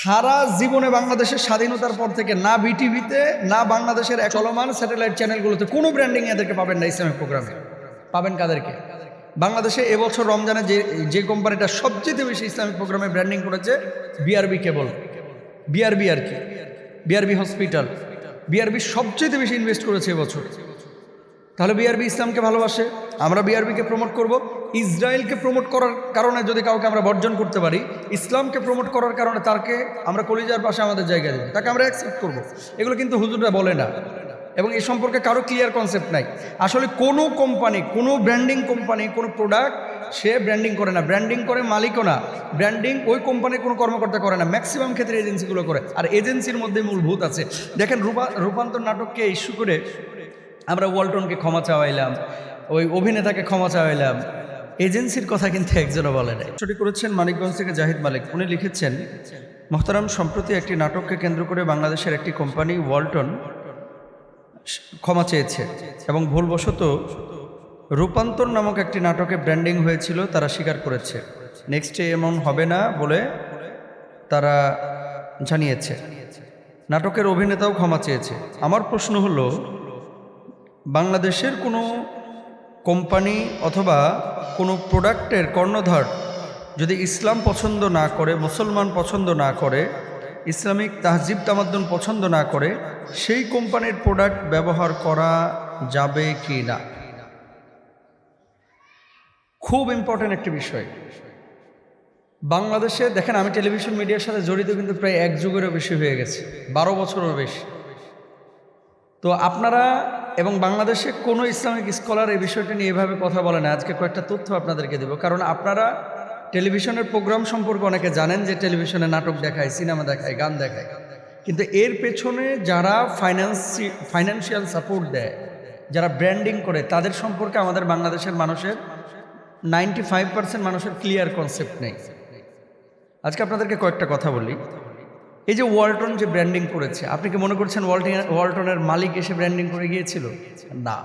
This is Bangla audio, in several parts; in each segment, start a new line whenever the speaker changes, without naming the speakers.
সারা জীবনে বাংলাদেশের স্বাধীনতার পর থেকে না বিটিভিতে না বাংলাদেশের চলমান স্যাটেলাইট চ্যানেলগুলোতে কোনো ব্র্যান্ডিং এদেরকে পাবেন না। ইসলামিক প্রোগ্রামে পাবেন কাদেরকে? বাংলাদেশে এবছর রমজানে যে কোম্পানিটা সবচেয়ে বেশি ইসলামিক প্রোগ্রামে ব্র্যান্ডিং করেছে, বিআরবি কেবল। বিআরবি আর কি, বিআরবি হসপিটাল, বিআরবি সবচেয়ে বেশি ইনভেস্ট করেছে এবছর। তাহলে বিআরবি ইসলামকে ভালোবাসে, আমরা বিআরবিকে প্রমোট করব। ইসরায়েলকে প্রমোট করার কারণে যদি কাউকে আমরা বর্জন করতে পারি, ইসলামকে প্রমোট করার কারণে তাকে আমরা কলিজার পাশে আমাদের জায়গা দেব, তাকে আমরা অ্যাকসেপ্ট করব। এগুলো কিন্তু হুজুররা বলে না, এবং এ সম্পর্কে কারো ক্লিয়ার কনসেপ্ট নাই। আসলে কোনো কোম্পানি, কোনো ব্র্যান্ডিং কোম্পানি, কোনো প্রোডাক্ট সে ব্র্যান্ডিং করে না, ব্র্যান্ডিং করে মালিকও না, ব্র্যান্ডিং ওই কোম্পানির কোনো কর্মকর্তা করে না, ম্যাক্সিমাম ক্ষেত্রে এজেন্সিগুলো করে। আর এজেন্সির মধ্যে মূলভূত আছে। দেখেন, রূপান্তর নাটককে ইস্যু করে আমরা ওয়ালটনকে ক্ষমা চাওয়াইলাম, ওই অভিনেতাকে ক্ষমা চাওয়াইলাম, এজেন্সির কথা কিন্তু একজনও বলে নাই। ছুটি করেছেন মানিকগঞ্জ থেকে জাহিদ মালিক, উনি লিখেছেন, মোহতারাম, সম্প্রতি একটি নাটককে কেন্দ্র করে বাংলাদেশের একটি কোম্পানি ওয়ালটন ক্ষমা চেয়েছে এবং ভুলবশত রূপান্তর নামক একটি নাটকে ব্র্যান্ডিং হয়েছিল, তারা স্বীকার করেছে। নেক্সটে এমন হবে না বলে তারা জানিয়েছে। নাটকের অভিনেতাও ক্ষমা চেয়েছে। আমার প্রশ্ন হলো, বাংলাদেশের কোনো কোম্পানি অথবা কোনো প্রোডাক্টের কর্ণধার যদি ইসলাম পছন্দ না করে, মুসলমান পছন্দ না করে, ইসলামিক তাহজিব তামাদ্দুন পছন্দ না করে, সেই কোম্পানির প্রোডাক্ট ব্যবহার করা যাবে কি না? খুব ইম্পর্ট্যান্ট একটি বিষয়। বাংলাদেশে দেখেন, আমি টেলিভিশন মিডিয়ার সাথে জড়িত কিন্তু প্রায় এক যুগেরও বেশি হয়ে গেছে, 12 বছরেরও বেশি। তো আপনারা এবং বাংলাদেশে কোনো ইসলামিক স্কলার এই বিষয়টা নিয়ে এভাবে কথা বলে না। আজকে কয়েকটা তথ্য আপনাদেরকে দেব, কারণ আপনারা টেলিভিশনের প্রোগ্রাম সম্পর্কে অনেকে জানেন যে টেলিভিশনে নাটক দেখায়, সিনেমা দেখায়, গান দেখায়, কিন্তু এর পেছনে যারা ফাইন্যান্সিয়াল সাপোর্ট দেয়, যারা ব্র্যান্ডিং করে, তাদের সম্পর্কে আমাদের বাংলাদেশের মানুষের 95% মানুষের ক্লিয়ার কনসেপ্ট নেই। আজকে আপনাদেরকে কয়েকটা কথা বলি। এই যে ওয়ালটন যে ব্র্যান্ডিং করেছে, আপনি কি মনে করছেন ওয়ালটনের মালিক এসে ব্র্যান্ডিং করে গিয়েছিল? না।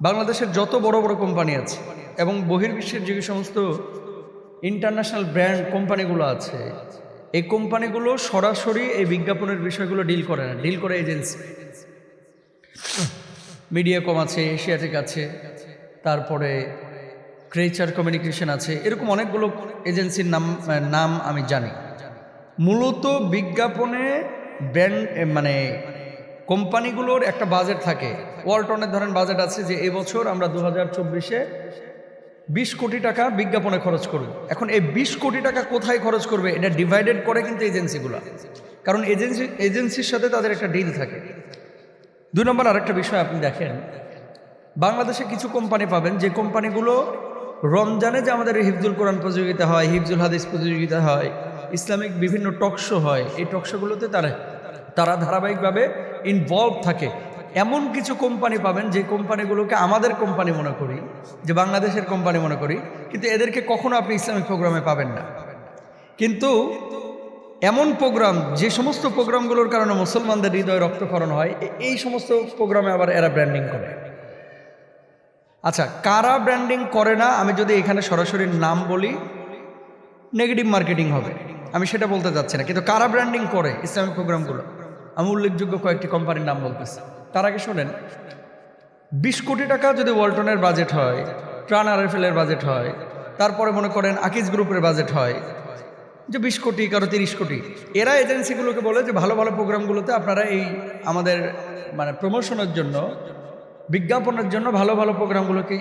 বাংলাদেশের যত বড় বড় কোম্পানি আছে এবং বহির্বিশ্বের যে সমস্ত ইন্টারন্যাশনাল ব্র্যান্ড কোম্পানিগুলো আছে, এই কোম্পানিগুলো সরাসরি এই বিজ্ঞাপনের বিষয়গুলো ডিল করে না, ডিল করে এজেন্সি। মিডিয়াকম আছে, এশিয়াটেক আছে, তারপরে ক্রেচার কমিউনিকেশন আছে, এরকম অনেকগুলো এজেন্সির নাম আমি জানি। মূলত বিজ্ঞাপনে ব্র্যান্ড মানে কোম্পানিগুলোর একটা বাজেট থাকে। ওয়ালটনের ধরেন বাজেট আছে যে এবছর আমরা 2024-এ 20 কোটি টাকা বিজ্ঞাপনে খরচ করব। এখন এই 20 কোটি টাকা কোথায় খরচ করবে, এটা ডিভাইডেড করে কিন্তু এজেন্সিগুলো, কারণ এজেন্সির সাথে তাদের একটা ডিল থাকে। 2 নম্বর আরেকটা বিষয় আপনি দেখেন, বাংলাদেশে কিছু কোম্পানি পাবেন যে কোম্পানিগুলো রমজানে যে আমাদের হিফজুল কোরআন প্রতিযোগিতা হয়, হিফজুল হাদিস প্রতিযোগিতা হয়, ইসলামিক বিভিন্ন টকশো হয়, এই টকশোগুলোতে তারা ধারাবাহিকভাবে ইনভলভ থাকে। এমন কিছু কোম্পানি পাবেন যে কোম্পানিগুলোকে আমাদের কোম্পানি মনে করি, যে বাংলাদেশের কোম্পানি মনে করি, কিন্তু এদেরকে কখনো আপনি ইসলামিক প্রোগ্রামে পাবেন না। কিন্তু এমন প্রোগ্রাম, যে সমস্ত প্রোগ্রামগুলোর কারণে মুসলমানদের হৃদয় রক্তক্ষরণ হয়, এই সমস্ত প্রোগ্রামে আবার এরা ব্র্যান্ডিং করে। আচ্ছা, কারা ব্র্যান্ডিং করে না, আমি যদি এখানে সরাসরি নাম বলি নেগেটিভ মার্কেটিং হবে, আমি সেটা বলতে যাচ্ছি না। কিন্তু কারা ব্র্যান্ডিং করে ইসলামিক প্রোগ্রামগুলো, আমি উল্লেখযোগ্য কয়েকটি কোম্পানির নাম বলতেছি। তার আগে শোনেন, 20 কোটি টাকা যদি ওয়ালটনের বাজেট হয়, ট্রান আরএফএলের বাজেট হয়, তারপরে মনে করেন আকিজ গ্রুপের বাজেট হয় যে 20 কোটি, কারো 30 কোটি, এরা এজেন্সিগুলোকে বলে যে ভালো ভালো প্রোগ্রামগুলোতে আপনারা এই আমাদের মানে প্রমোশনের জন্য, বিজ্ঞাপনের জন্য ভালো ভালো প্রোগ্রামগুলোকে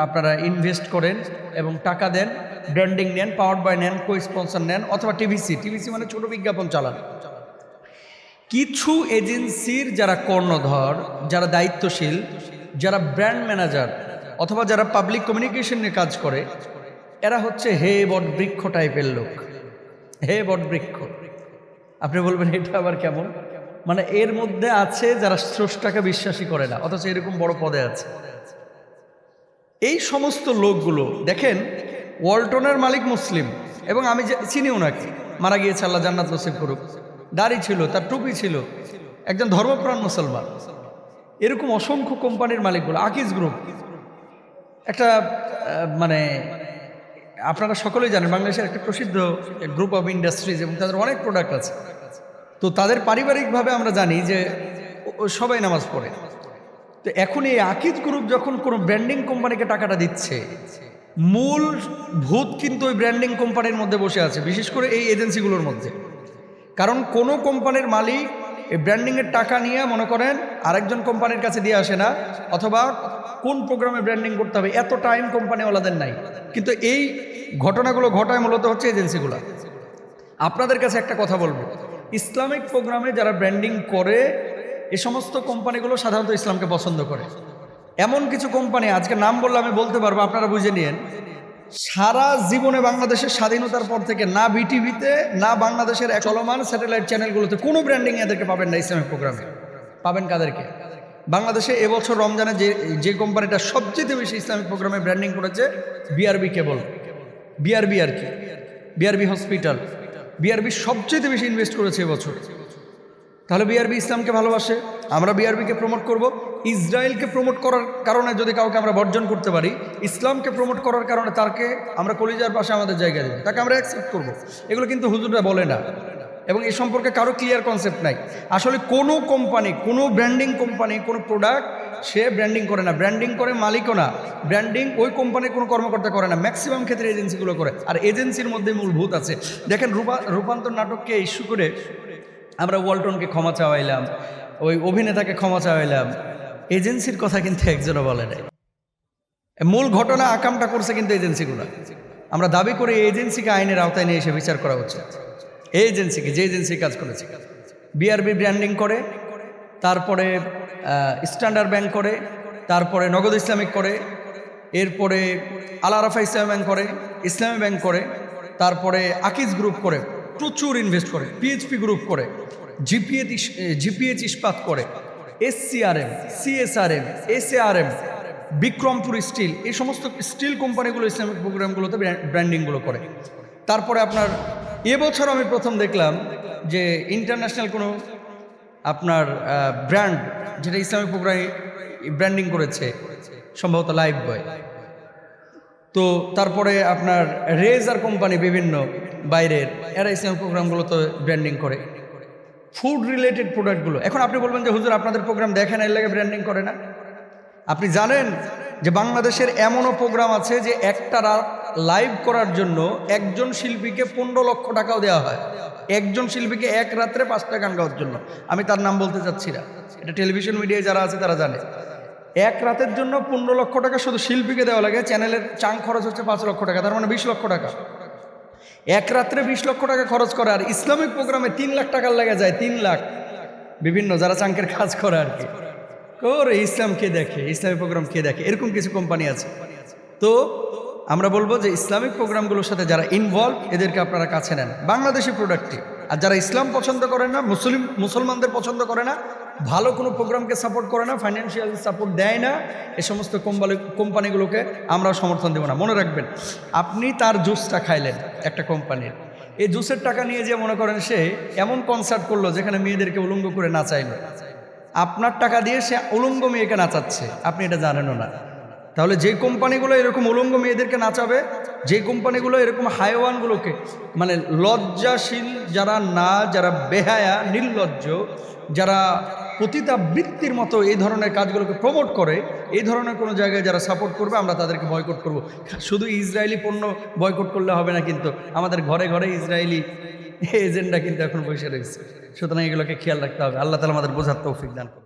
আপনারা ইনভেস্ট করেন এবং টাকা দেন, ব্র্যান্ডিং নেন, পাওয়ার বাই নেন, কো স্পন্সর নেন, অথবা টিভিসি মানে ছোট বিজ্ঞাপন চালান। কিছু এজেন্সির যারা কর্ণধর, যারা দায়িত্বশীল, যারা ব্র্যান্ড ম্যানেজার অথবা যারা পাবলিক কমিউনিকেশন নিয়ে কাজ করে, এরা হচ্ছে হে বটবৃক্ষ টাইপের লোক। হে বটবৃক্ষ, আপনি বলবেন এটা আবার কেমন? মানে এর মধ্যে আছে যারা স্রষ্টাকে বিশ্বাসী করে না, অথচ এরকম বড় পদে আছে। এই সমস্ত লোকগুলো দেখেন, ওয়ালটনের মালিক মুসলিম, এবং আমি চিনি ওনাকে, মারা গিয়েছে, আল্লাহ জান্নাত নসিব করুক। দাড়ি ছিল, তার টুপি ছিল, একজন ধর্মপ্রাণ মুসলমান। এরকম অসংখ্য কোম্পানির মালিকগুলো, আকিজ গ্রুপ একটা মানে আপনারা সকলেই জানেন বাংলাদেশের একটা প্রসিদ্ধ গ্রুপ অফ ইন্ডাস্ট্রিজ এবং তাদের অনেক প্রোডাক্ট আছে। তো তাদের পারিবারিকভাবে আমরা জানি যে সবাই নামাজ পড়ে। তো এখন এই আকিজ গ্রুপ যখন কোনো ব্র্যান্ডিং কোম্পানিকে টাকাটা দিচ্ছে, মূল ভূত কিন্তু ওই ব্র্যান্ডিং কোম্পানির মধ্যে বসে আছে, বিশেষ করে এই এজেন্সিগুলোর মধ্যে। কারণ কোনো কোম্পানির মালিক এই ব্র্যান্ডিংয়ের টাকা নিয়ে মনে করেন আরেকজন কোম্পানির কাছে দিয়ে আসে না, অথবা কোন প্রোগ্রামে ব্র্যান্ডিং করতে হবে এত টাইম কোম্পানিওয়ালাদের নাই। কিন্তু এই ঘটনাগুলো ঘটায় মূলত হচ্ছে এজেন্সিগুলো। আপনাদের কাছে একটা কথা বলবো, ইসলামিক প্রোগ্রামে যারা ব্র্যান্ডিং করে এ সমস্ত কোম্পানিগুলো সাধারণত ইসলামকে পছন্দ করে। এমন কিছু কোম্পানি আজকে নাম বললে আমি বলতে পারবো, আপনারা বুঝে নিন। সারা জীবনে বাংলাদেশের স্বাধীনতার পর থেকে না বিটিভিতে না বাংলাদেশের চলমান স্যাটেলাইট চ্যানেলগুলোতে কোনো ব্র্যান্ডিং এদেরকে পাবেন না। ইসলামিক প্রোগ্রামে পাবেন কাদেরকে? বাংলাদেশে এবছর রমজানে যে কোম্পানিটা সবচেয়ে বেশি ইসলামিক প্রোগ্রামে ব্র্যান্ডিং করেছে, বিআরবি কেবল, বিআরবি আর কি, বিআরবি হসপিটাল, বিআরবি সবচেয়ে বেশি ইনভেস্ট করেছে এবছর। তাহলে বিআরবি ইসলামকে ভালোবাসে, আমরা বিআরবিকে প্রমোট করব। ইসরায়েলকে প্রমোট করার কারণে যদি কাউকে আমরা বর্জন করতে পারি, ইসলামকে প্রমোট করার কারণে তাকে আমরা কলিজার পাশে আমাদের জায়গা দেবো, তাকে আমরা অ্যাকসেপ্ট করব। এগুলো কিন্তু হুজুররা বলে না, এবং এই সম্পর্কে কারো ক্লিয়ার কনসেপ্ট নাই। আসলে কোনো কোম্পানি, কোনো ব্র্যান্ডিং কোম্পানি, কোনো প্রোডাক্ট সে ব্র্যান্ডিং করে না, ব্র্যান্ডিং করে মালিকও না, ব্র্যান্ডিং ওই কোম্পানির কোনো কর্মকর্তা করে না, ম্যাক্সিমাম ক্ষেত্রে এজেন্সিগুলো করে। আর এজেন্সির মধ্যে মূলভূত আছে। দেখেন রূপান্তর নাটককে ইস্যু করে আমরা ওয়ালটনকে ক্ষমা চাওয়াইলাম, ওই অভিনেতাকে ক্ষমা চাওয়াইলাম, এজেন্সির কথা কিন্তু একজনও বলে নাই। মূল ঘটনা আকামটা করছে কিন্তু এজেন্সিগুলো। আমরা দাবি করি এই এজেন্সিকে আইনের আওতায় নিয়ে এসে বিচার করা উচিত। এই এজেন্সিকে, যে এজেন্সি কাজ করেছে, বিআরবি ব্র্যান্ডিং করে, তারপরে স্ট্যান্ডার্ড ব্যাংক করে, তারপরে নগদ ইসলামিক করে, এরপরে আল আরাফা ইসলামী ব্যাংক করে, ইসলামী ব্যাংক করে, তারপরে আকিজ গ্রুপ করে, প্রচুর ইনভেস্ট করে, পিএইচপি গ্রুপ করে, জিপিএইচ ইস্পাত করে, এসসিআরএম, সিএসআরএম, এসএআরএম, বিক্রমপুর স্টিল, এই সমস্ত স্টিল কোম্পানিগুলো ইসলামিক প্রোগ্রামগুলোতে ব্র্যান্ডিংগুলো করে। তারপরে আপনার এবছর আমি প্রথম দেখলাম যে ইন্টারন্যাশনাল কোনো আপনার ব্র্যান্ড যেটা ইসলামিক প্রোগ্রামে ব্র্যান্ডিং করেছে, সম্ভবত লাইফ বয়। তো তারপরে আপনার রেজার কোম্পানি, বিভিন্ন বাইরের, এরা ইসলামিক প্রোগ্রামগুলোতে ব্র্যান্ডিং করে ফুড রিলেটেড প্রোডাক্টগুলো। এখন আপনি বলবেন যে হুজুর আপনাদের প্রোগ্রাম দেখেন, এর লাগে ব্র্যান্ডিং করে না। আপনি জানেন যে বাংলাদেশের এমনও প্রোগ্রাম আছে যে একটা লাইভ করার জন্য একজন শিল্পীকে 15 লক্ষ টাকাও দেওয়া হয়। একজন শিল্পীকে এক রাত্রে 5টা গান গাওয়ার জন্য। আমি তার নাম বলতে চাচ্ছি না, এটা টেলিভিশন মিডিয়ায় যারা আছে তারা জানে। এক রাতের জন্য 15 লক্ষ টাকা শুধু শিল্পীকে দেওয়া লাগে। চ্যানেলের চাং খরচ হচ্ছে 5 লক্ষ টাকা, তার মানে 20 লক্ষ টাকা। এক রাত্রে 20 লক্ষ টাকা খরচ করে। আর ইসলামিক প্রোগ্রামে 3 লাখ টাকার লেগে যায়, 3 লাখ। বিভিন্ন যারা চাঙ্কের কাজ করে আর কি, ওরে ইসলাম কে দেখে, ইসলামিক প্রোগ্রাম কে দেখে, এরকম কিছু কোম্পানি আছে। তো আমরা বলবো যে ইসলামিক প্রোগ্রামগুলোর সাথে যারা ইনভলভ এদেরকে আপনারা কাছে নেন, বাংলাদেশি প্রোডাক্টটি। আর যারা ইসলাম পছন্দ করে না, মুসলমানদের পছন্দ করে না, ভালো কোনো প্রোগ্রামকে সাপোর্ট করে না, ফাইন্যান্সিয়াল সাপোর্ট দেয় না, এ সমস্ত কোম্পানিগুলোকে আমরা সমর্থন দেবো না। মনে রাখবেন, আপনি তার জুসটা খাইলেন একটা কোম্পানির, এই জুসের টাকা নিয়ে যে মনে করেন সে এমন কনসার্ট করলো যেখানে মেয়েদেরকে উলঙ্গ করে নাচাইলো, আপনার টাকা দিয়ে সে উলঙ্গ মেয়েকে নাচাচ্ছে, আপনি এটা জানেনও না। তাহলে যে কোম্পানিগুলো এরকম উলঙ্গ মেয়েদেরকে নাচাবে, যে কোম্পানিগুলো এরকম হাইওয়ানগুলোকে, মানে লজ্জাশীল যারা না, যারা বেহায়া, নির্লজ্জ, যারা পতিতাবৃত্তির মতো এই ধরনের কাজগুলোকে প্রমোট করে, এই ধরনের কোনো জায়গায় যারা সাপোর্ট করবে আমরা তাদেরকে বয়কট করব। শুধু ইসরায়েলি পণ্য বয়কট করলে হবে না, কিন্তু আমাদের ঘরে ঘরে ইসরায়েলি এজেন্ডা কিন্তু এখন বসে রয়েছে। সুতরাং এগুলোকে খেয়াল রাখতে হবে। আল্লাহ তাআলা আমাদের বোঝার তৌফিক দান করুন।